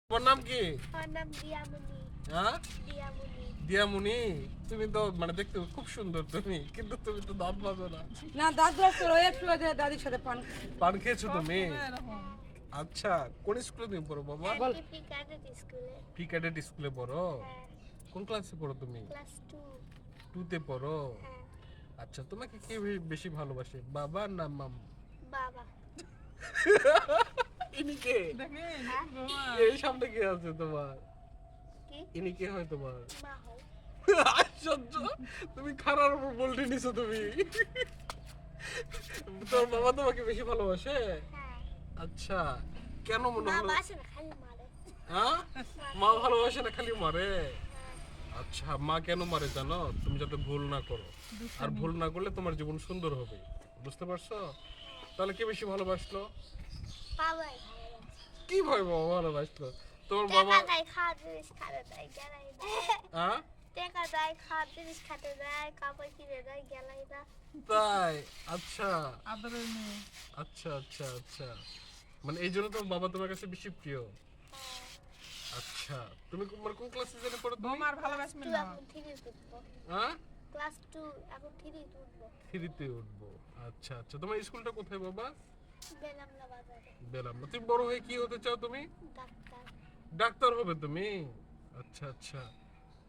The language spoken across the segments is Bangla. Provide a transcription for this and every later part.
তোমার নাম কি? আমার নাম দিয়ামণি। হ্যাঁ, দিয়ামণি। দিয়ামণি। তুমি তো মানে দেখতে খুব সুন্দর তুমি, কিন্তু তুমি তো দাঁত মাজো না। না দাঁত ব্রাশ করো, একটু আগে দাদির সাথে পান পান খেয়েছো তুমি? আচ্ছা, কোন স্কুলে তুমি পড়ো বাবা? এনটিপি ক্যাডেট স্কুলে। পি ক্যাডেট স্কুলে পড়ো? হ্যাঁ, কোন ক্লাসে পড়ো তুমি? ক্লাস 2। 2 তে পড়ো? হ্যাঁ, আচ্ছা, তোমাকে কে বেশি ভালোবাসে, বাবা না মাম্মা? বাবা। ইনি কে? এই সামনে কে আছে তোমার? কি? ইনি কে হয় তোমার? মা হয়। আশ্চর্য, তুমি খারার উপর বলতে নিছো তুমি। তোর বাবা তোমাকে বেশি ভালোবাসে? হ্যাঁ। আচ্ছা, কেন মনে মা হলো? বাসে না, খালি মারে। হ্যাঁ, মা ভালোবাসে না খালি মারে? হ্যাঁ, আচ্ছা, মা কেন মারে জানো? তুমি যাতে ভুল না করো, আর ভুল না করলে তোমার জীবন সুন্দর হবে, বুঝতে পারছো? তাহলে কে বেশি ভালোবাসলো? বাবাই ভালোবাসে। কি ভাই বাবা ভালোবাসলো? তোমার টাকা বাবা? দেয়, খাওয়ার জিনিস খাতে দেয়, গেলাই না। হ্যাঁ, টাকা দেয়, খাওয়ার জিনিস খাতে দেয়, কাপড় কিনে দেয়, গেলাই না। তাই? আচ্ছা আদরের মেয়ে। আচ্ছা আচ্ছা আচ্ছা, মানে এই জন্য তোমার বাবা তোমার কাছে বেশি প্রিয়। হ্যাঁ, আচ্ছা, তুমি মানে কোন ক্লাসে জানে পড়ো তুমি? বৌমার ভালোবাসবে 2 না। এখন 3 উঠবো। হ্যাঁ, ক্লাস 2 এখন 3 উঠবো। 3 তে উঠবো। আচ্ছা আচ্ছা, তোমার স্কুলটা কোথায় বাবা? বেলামনা বাজারে। বেলাম। তুমি বড় হয়ে কি হতে চাও তুমি? ডাক্তার। ডাক্তার হবে তুমি? আচ্ছা আচ্ছা,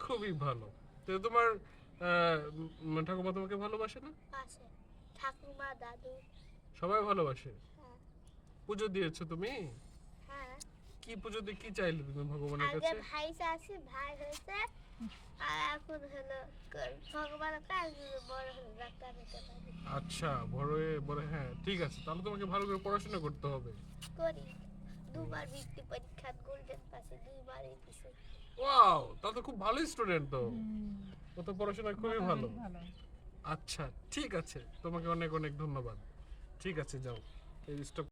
খুবই ভালো। তো তোমার ঠাকুমা তোমাকে ভালোবাসে না? পাশে ঠাকুমা, দাদু। সবাই ভালোবাসে। হ্যাঁ, পুজো দিয়েছো তুমি? হ্যাঁ। কি পুজো দিয়ে কি চাইলে তুমি ভগবানের আগে কাছে? ভাই আছে, ভাই হয়েছে, আর এখন হলো ভগবানের কাজ বড় হলো ডাক্তার হতে পারি। আচ্ছা, বড় হ্যাঁ, ঠিক আছে, তাহলে তোমাকে ভালো করে পড়াশোনা করতে হবে। করি। 2 বার বৃত্তি পরীক্ষা গোল্ডেন পাসে 2 বারই দিছে। ওয়াও, তা তো খুব ভালো স্টুডেন্ট তো। ও তো পড়াশোনা খুবই ভালো। ভালো। আচ্ছা, ঠিক আছে, তোমাকে অনেক অনেক ধন্যবাদ। ঠিক আছে, যাও, এই স্টপ